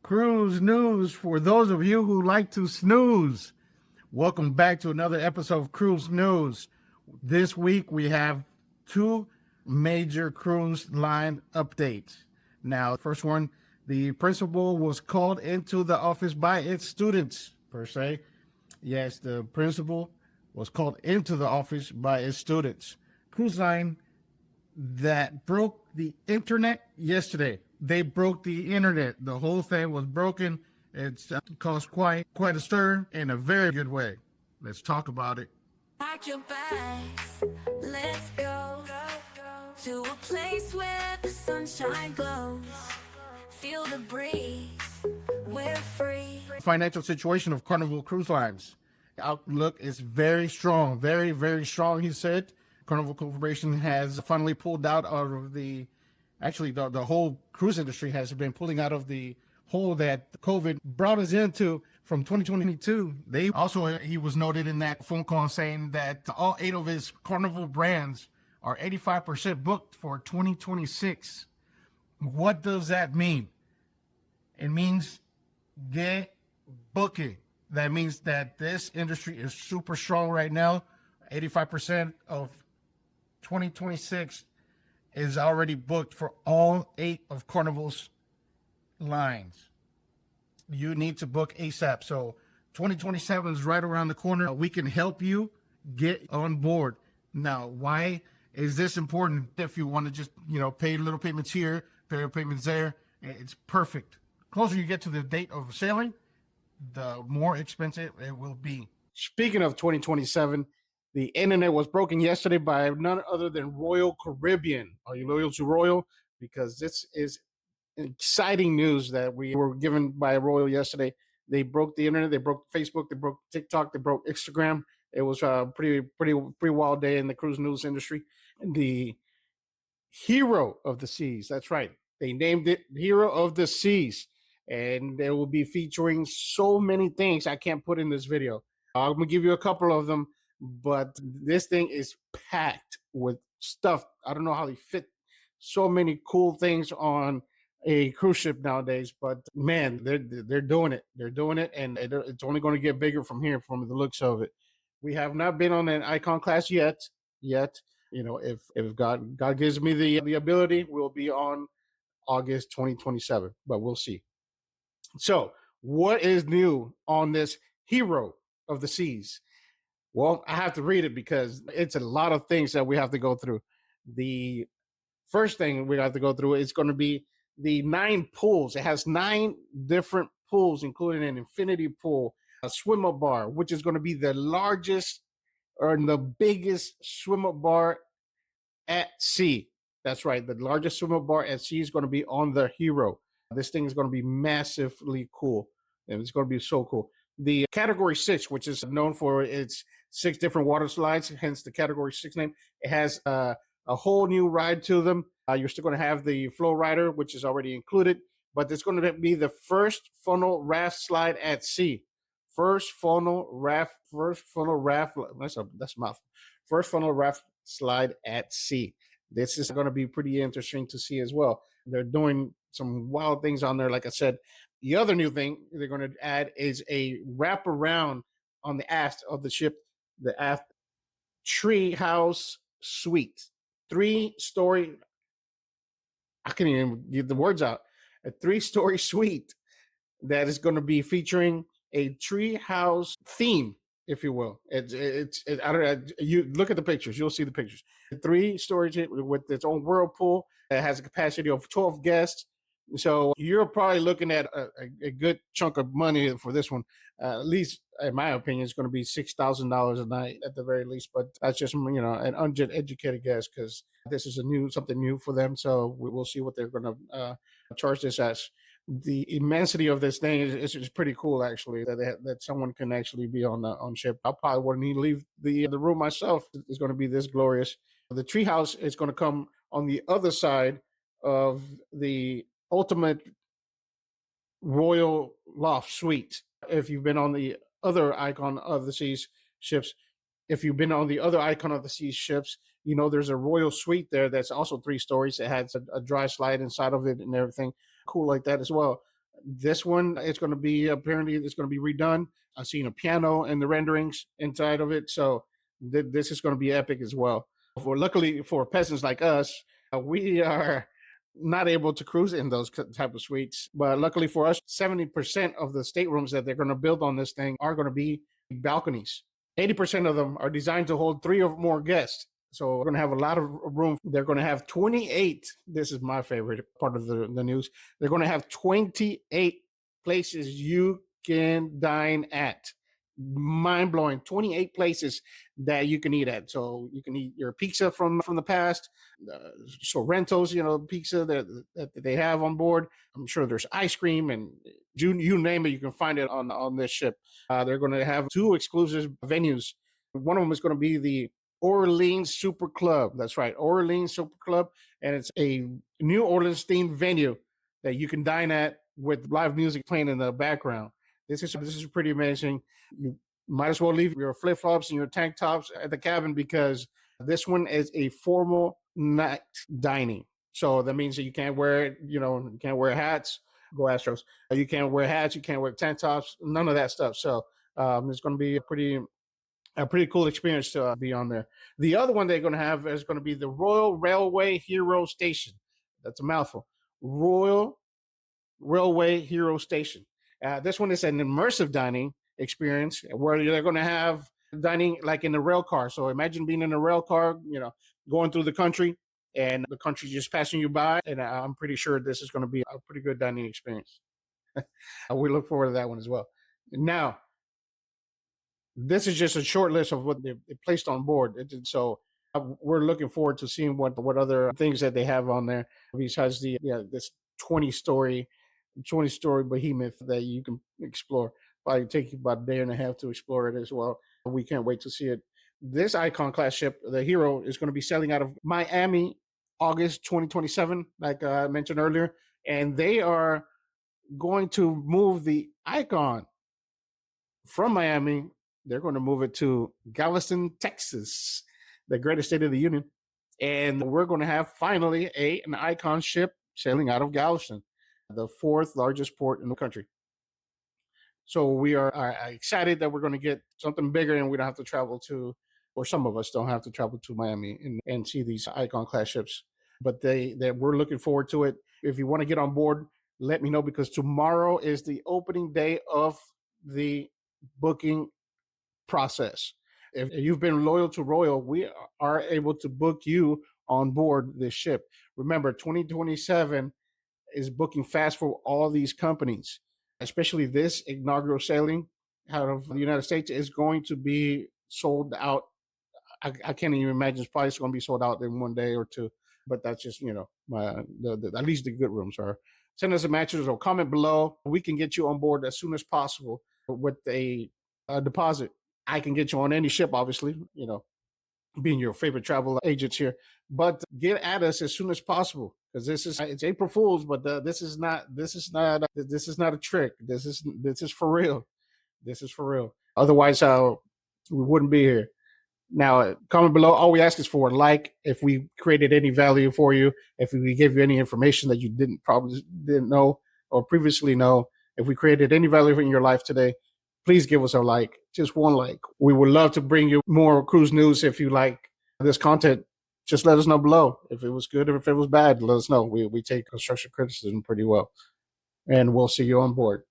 Cruise news for those of you who like to snooze. Welcome back to another episode of Cruise News. This week we have two major cruise line updates. Now, first one, the principal was called into the office by its students, per se. Yes, the principal was called into the office by its students. Cruise line that broke the internet yesterday. They broke the internet. The whole thing was broken. It's caused quite a stir in a very good way. Let's talk about it. Pack your bags, let's go to a place where the sunshine glows. Feel the breeze, we're free. Financial situation of Carnival Cruise Lines. Outlook is very strong, very strong, he said. Carnival Corporation has finally pulled out of the whole cruise industry has been pulling out of the hole that COVID brought us into from 2022. He was noted in that phone call saying that all 8 of his Carnival brands are 85% booked for 2026. What does that mean? It means get booking. That means that this industry is super strong right now. 85% of 2026 is already booked for all 8 of Carnival's lines. You need to book ASAP. So 2027 is right around the corner. We can help you get on board. Now, why is this important? If you want to just, pay little payments here, pay little payments there, it's perfect. Closer you get to the date of sailing, the more expensive it will be. Speaking of 2027, the internet was broken yesterday by none other than Royal Caribbean. Are you loyal to Royal? Because this is exciting news that we were given by Royal yesterday. They broke the internet, they broke Facebook, they broke TikTok, they broke Instagram. It was a pretty wild day in the cruise news industry. The Hero of the Seas, that's right. They named it Hero of the Seas. And they will be featuring so many things I can't put in this video. I'm going to give you a couple of them, but this thing is packed with stuff. I don't know how they fit so many cool things on a cruise ship nowadays, but man, they're doing it. They're doing it, and it's only going to get bigger from here, from the looks of it. We have not been on an Icon class yet. If God gives me the ability, we'll be on August 2027, but we'll see. So, what is new on this Hero of the Seas? Well, I have to read it because it's a lot of things that we have to go through. The first thing we have to go through is going to be the 9 pools. It has 9 different pools, including an infinity pool, a swim up bar, which is going to be the largest or the biggest swim up bar at sea. That's right. The largest swim up bar at sea is going to be on the Hero. This thing is going to be massively cool, and it's going to be so cool. The Category 6, which is known for its 6 different water slides, hence the Category 6 name, it has a whole new ride to them. You're still going to have the Flow Rider, which is already included, but it's going to be the first funnel raft slide at sea. First funnel raft. That's a mouthful. First funnel raft slide at sea. This is going to be pretty interesting to see as well. They're doing some wild things on there. Like I said, the other new thing they're going to add is a wraparound on the aft of the ship, the aft tree house suite. 3-story, I can't even get the words out. A 3-story suite that is going to be featuring a tree house theme, if you will. I don't know. You look at the pictures, you'll see the pictures. 3-story with its own whirlpool. It has a capacity of 12 guests. So you're probably looking at a good chunk of money for this one. At least, in my opinion, it's going to be $6,000 a night at the very least. But that's just an uneducated guess because this is something new for them. So we'll see what they're going to charge this as. The immensity of this thing is pretty cool, actually. That someone can actually be on ship. I probably wouldn't even leave the room myself. It's going to be this glorious. The treehouse is going to come on the other side of the ultimate royal loft suite. If you've been on the other Icon of the Seas ships, there's a royal suite there that's also 3 stories. It has a dry slide inside of it and everything cool like that as well. This one is going to be apparently it's going to be redone. I've seen a piano in the renderings inside of it, so this is going to be epic as well. For luckily for peasants like us, we are not able to cruise in those type of suites. But luckily for us, 70% of the staterooms that they're going to build on this thing are going to be balconies. 80% of them are designed to hold 3 or more guests. So we're going to have a lot of room. They're going to have 28. This is my favorite part of the news. They're going to have 28 places you can dine at. Mind blowing. 28 places that you can eat at. So you can eat your pizza from the past, Sorrento's, pizza that they have on board. I'm sure there's ice cream and you name it, you can find it on this ship. They're going to have 2 exclusive venues. One of them is going to be the Orleans Super Club. That's right, Orleans Super Club, and it's a New Orleans themed venue that you can dine at with live music playing in the background. This is pretty amazing. You might as well leave your flip flops and your tank tops at the cabin because this one is a formal night dining. So that means that you can't wear, you can't wear hats. Go Astros! You can't wear hats. You can't wear tank tops. None of that stuff. So it's going to be a pretty cool experience to be on there. The other one they're going to have is going to be the Royal Railway Hero Station. That's a mouthful. Royal Railway Hero Station. This one is an immersive dining experience where they're going to have dining like in a rail car. So imagine being in a rail car, going through the country and the country just passing you by. And I'm pretty sure this is going to be a pretty good dining experience. We look forward to that one as well. Now, this is just a short list of what they placed on board. So we're looking forward to seeing what other things that they have on there besides this 20-story behemoth that you can explore. Probably take you about a day and a half to explore it as well. We can't wait to see it. This Icon class ship, the Hero, is going to be sailing out of Miami August 2027, like I mentioned earlier, and they are going to move the Icon from Miami. They're going to move it to Galveston, Texas, the greatest state of the union. And we're going to have finally an Icon ship sailing out of Galveston, the 4th largest port in the country. So we are excited that we're going to get something bigger and we don't have to travel to, or some of us don't have to travel to Miami and see these Icon class ships. But we're looking forward to it. If you want to get on board, let me know because tomorrow is the opening day of the booking process. If you've been loyal to Royal, we are able to book you on board this ship. Remember, 2027 is booking fast for all these companies, especially this inaugural sailing out of the United States is going to be sold out. I can't even imagine it's probably going to be sold out in one day or two, but that's just, at least the good rooms are. Send us a message or comment below. We can get you on board as soon as possible with a deposit. I can get you on any ship, obviously, being your favorite travel agents here, but get at us as soon as possible because it's April Fool's, but this is not a trick. This is for real. This is for real. Otherwise, we wouldn't be here. Now, comment below. All we ask is for a like. If we created any value for you, if we gave you any information that you probably didn't know or previously know, if we created any value in your life today, please give us a like, just one like. We would love to bring you more cruise news. If you like this content, just let us know below. If it was good or if it was bad, let us know. We take constructive criticism pretty well. And we'll see you on board.